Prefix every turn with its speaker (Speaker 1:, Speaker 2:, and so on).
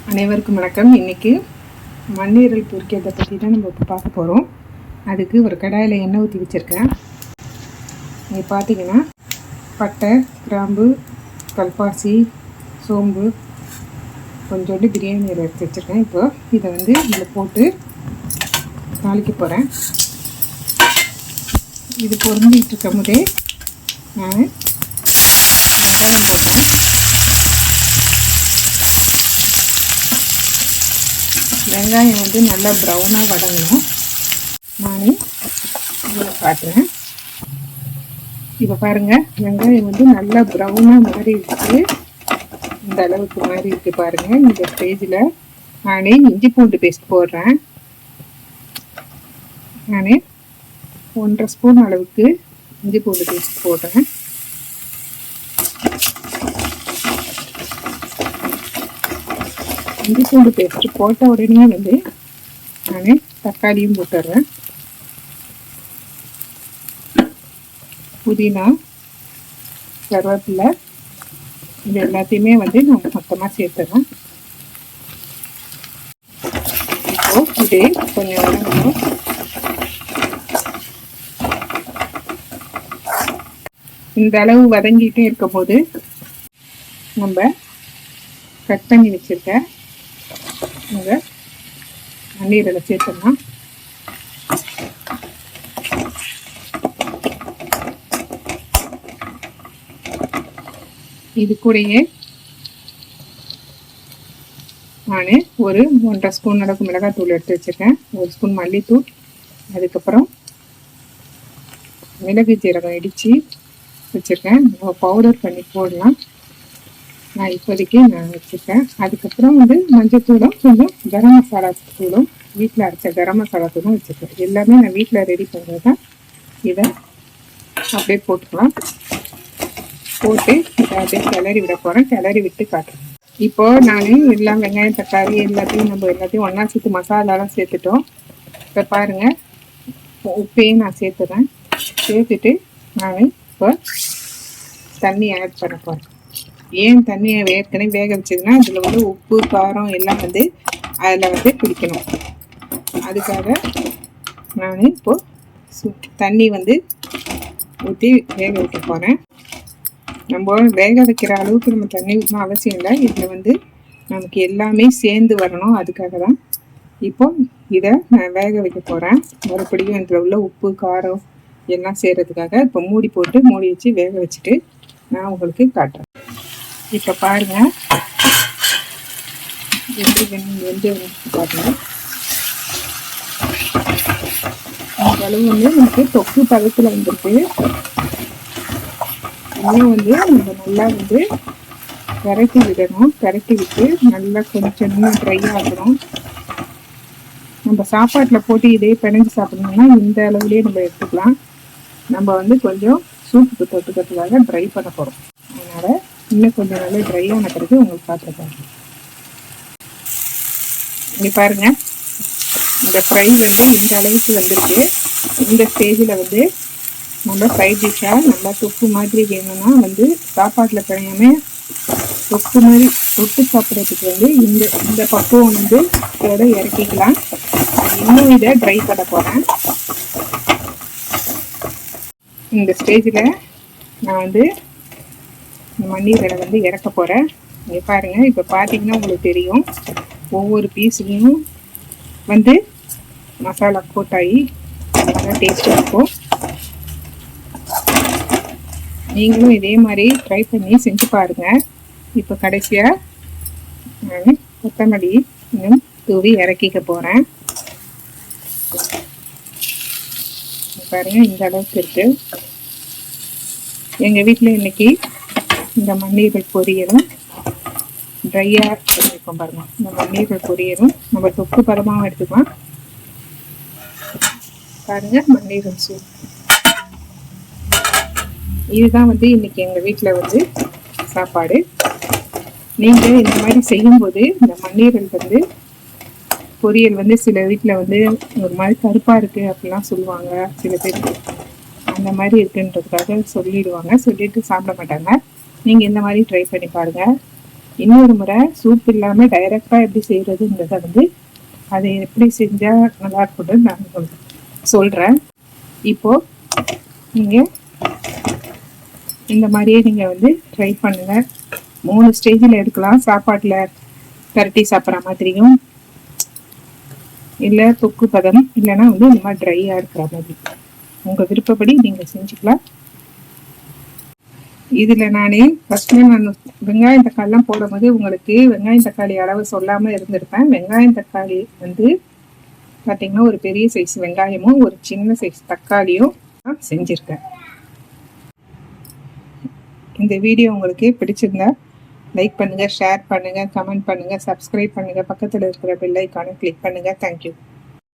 Speaker 1: அனைவருக்கும் வணக்கம். இன்றைக்கி மண்ணீரல் பொரிக்கிறதை பற்றி தான் நம்ம இப்போ பார்க்க போகிறோம். அதுக்கு ஒரு கடாயில் எண்ணெய் ஊற்றி வச்சுருக்கேன். இங்கே பார்த்தீங்கன்னா பட்டை, கிராம்பு, கல்பாசி, சோம்பு, கொஞ்சோண்டு பிரியாணி இலை எடுத்து வச்சுருக்கேன். இப்போ இதை வந்து இதில் போட்டு தாளிக்க போகிறேன். இது பொரிஞ்சிட்டு இருக்கும் போதே நான் வெங்காயம் போடுறேன். வெங்காயம் வந்து நல்லா ப்ரௌனாக வதங்கணும். நான் இதில் காட்டுறேன். இப்போ பாருங்கள், வெங்காயம் வந்து நல்லா ப்ரௌனாக மாறி இருக்குது. இந்த அளவுக்கு மாறி இருக்குது பாருங்கள். இந்த ஸ்டேஜில் நான் இஞ்சி பூண்டு பேஸ்ட் போடுறேன். நான் 1.5 ஸ்பூன் அளவுக்கு இஞ்சி பூண்டு பேஸ்ட் போடுறேன். இஞ்சி பூண்டு பேஸ்ட் போட்ட உடனே வந்து நான் தக்காளியும் போட்டுடுறேன். புதினா, கருவேப்பிலை, இது எல்லாத்தையுமே வந்து நான் மொத்தமாக சேர்த்துறேன். இப்போ இதே கொஞ்சம் வதங்கணும். இந்த அளவு வதங்கிட்டே இருக்கும் போது நம்ம கட் பண்ணி வச்சிருக்க இந்த மண்ணீரலை சேர்த்துடலாம். இது கூடயே நான் ஒரு 1.5 ஸ்பூன் அளவுக்கு மிளகாத்தூள் எடுத்து வச்சுருக்கேன். 1 ஸ்பூன் மல்லித்தூள், அதுக்கப்புறம் மிளகு ஜீரகம் இடித்து வச்சுருக்கேன். நம்ம பவுடர் பண்ணி போடலாம். நான் இப்போதைக்கு நான் வச்சுருக்கேன். அதுக்கப்புறம் வந்து மஞ்சத்தூளும் கொஞ்சம் கரம் மசாலா தூளும், வீட்டில் அரைச்ச கரம் மசாலா தூளும் வச்சுருக்கேன். எல்லாமே நான் வீட்டில் ரெடி பண்ணுறது தான். இதை அப்படியே போட்டுக்கலாம். போட்டு இதை அப்படியே கிளறி விட போகிறேன். கிளறி விட்டு காட்டுறேன். இப்போது நான் எல்லாம் வெங்காயம், தக்காளி எல்லாத்தையும் ஒன்றா சேர்த்து மசாலாலாம் சேர்த்துட்டோம். இப்போ பாருங்கள், உப்பையும் நான் சேர்த்துறேன். சேர்த்துட்டு நான் இப்போ தண்ணி ஆட் பண்ண போகிறேன். ஏன் தண்ணியை ஏற்கனவே வேக வச்சதுன்னா அதில் வந்து உப்பு, காரம் எல்லாம் வந்து அதில் வந்து பிடிக்கணும். அதுக்காக நான் இப்போது தண்ணி வந்து ஊற்றி வேக வைக்க போகிறேன். நம்ம வேக வைக்கிற அளவுக்கு நம்ம தண்ணி ஊற்றணும் அவசியம் இல்லை. இதில் வந்து நமக்கு எல்லாமே சேர்ந்து வரணும். அதுக்காக தான் இப்போ இதை நான் வேக வைக்க போகிறேன். மறுபடியும் இதில் உள்ள உப்பு, காரம் எல்லாம் செய்கிறதுக்காக இப்போ மூடி வச்சு வேக வச்சுட்டு நான் உங்களுக்கு காட்டுறேன். இப்போ பாருங்கள், எப்படி வெந்து பாருங்கள். அந்த அளவு வந்து நமக்கு தொக்கு பதத்தில் வந்துருக்கு. இன்னும் வந்து நம்ம நல்லா வந்து கரட்டி விடணும். கரட்டி விட்டு நல்லா கொஞ்சம் இன்னும் ட்ரை ஆகணும். நம்ம சாப்பாட்டில் போட்டு இதே பிணைஞ்சு சாப்பிடணும்னா இந்த அளவுலேயே நம்ம எடுத்துக்கலாம். நம்ம வந்து கொஞ்சம் சூப்புக்கு தொட்டுக்கிறதுக்காக ட்ரை பண்ண போகிறோம். அதனால் இன்னும் கொஞ்சம் நல்லா ட்ரை ஆன பிறகு உங்களுக்கு பார்த்துருப்பாங்க. இங்கே பாருங்கள், இந்த ஃப்ரை வந்து இந்த அளவுக்கு வந்திருக்கு. இந்த ஸ்டேஜில் வந்து நம்ம சைட் டிஷ்ஷாக நல்லா தொக்கு மாதிரி வேணும்னா வந்து சாப்பாட்டில் பிணையாமல் தொக்கு மாதிரி தொட்டு சாப்பிட்றதுக்கு வந்து இந்த பக்குவம் வந்து இதோட இறக்கிக்கலாம். இன்னும் இதை ட்ரை பண்ண போகிறேன். இந்த ஸ்டேஜில் நான் வந்து மண்ணீரலை வந்து இறக்க போகிறேன். இங்கே பாருங்கள், இப்போ பார்த்தீங்கன்னா உங்களுக்கு தெரியும், ஒவ்வொரு பீஸ்லையும் வந்து மசாலா கோட்டாகி நல்லா டேஸ்ட்டாக இருக்கும். நீங்களும் இதே மாதிரி ட்ரை பண்ணி செஞ்சு பாருங்கள். இப்போ கடைசியாக நான் கொத்தமல்லி இன்னும் தூவி இறக்கிக்க போகிறேன். பாருங்கள், இந்த அளவுக்கு இருக்குது. எங்கள் வீட்டில் இன்றைக்கி இந்த மண்ணீரல் பொரியலும் ட்ரையாக இருக்கும் பாருங்கள். இந்த மண்ணீரல் பொரியலும் நம்ம தொக்கு பதமாகவும் எடுத்துக்கலாம். பாருங்கள், மண்ணீரல் சூப். இதுதான் வந்து இன்றைக்கி எங்கள் வீட்டில் வந்து சாப்பாடு. நீங்கள் இந்த மாதிரி செய்யும்போது இந்த மண்ணீரல் வந்து பொரியல் வந்து சில வீட்டில் வந்து ஒரு மாதிரி கருப்பாக இருக்குது அப்படிலாம் சொல்லுவாங்க. சில பேர் அந்த மாதிரி இருக்குன்றதுக்காக சொல்லிடுவாங்க, சொல்லிட்டு சாப்பிட மாட்டாங்க. நீங்கள் இந்த மாதிரி ட்ரை பண்ணி பாருங்கள். இன்னொரு முறை சூப் இல்லாமல் டைரெக்டாக எப்படி செய்கிறதுன்றதை வந்து அதை எப்படி செஞ்சால் நல்லா இருக்கும்னு நான் சொல்கிறேன். இப்போது நீங்கள் இந்த மாதிரியே நீங்கள் வந்து ட்ரை பண்ணுங்கள். 3 ஸ்டேஜில் எடுக்கலாம். சாப்பாட்டில் கரட்டி சாப்பிட்ற மாதிரியும், இல்லை தொக்கு பதம், இல்லைன்னா வந்து இந்த மாதிரி ட்ரையாக இருக்கிற மாதிரி உங்கள் விருப்பப்படி நீங்கள் செஞ்சுக்கலாம். இதில் நான் ஃபஸ்ட்டு நான் வெங்காயம் தக்காளிலாம் போடும்போது உங்களுக்கு வெங்காயம் தக்காளி அளவு சொல்லாமல் இருந்திருப்பேன். வெங்காயம் தக்காளி வந்து பார்த்திங்கன்னா ஒரு பெரிய சைஸ் வெங்காயமும் ஒரு சின்ன சைஸ் தக்காளியும் செஞ்சுருக்கேன். இந்த வீடியோ உங்களுக்கு பிடிச்சிருந்தா லைக் பண்ணுங்கள், ஷேர் பண்ணுங்கள், கமெண்ட் பண்ணுங்கள், சப்ஸ்கிரைப் பண்ணுங்கள், பக்கத்தில் இருக்கிற பெல் ஐக்கானை கிளிக் பண்ணுங்கள். தேங்க்யூ.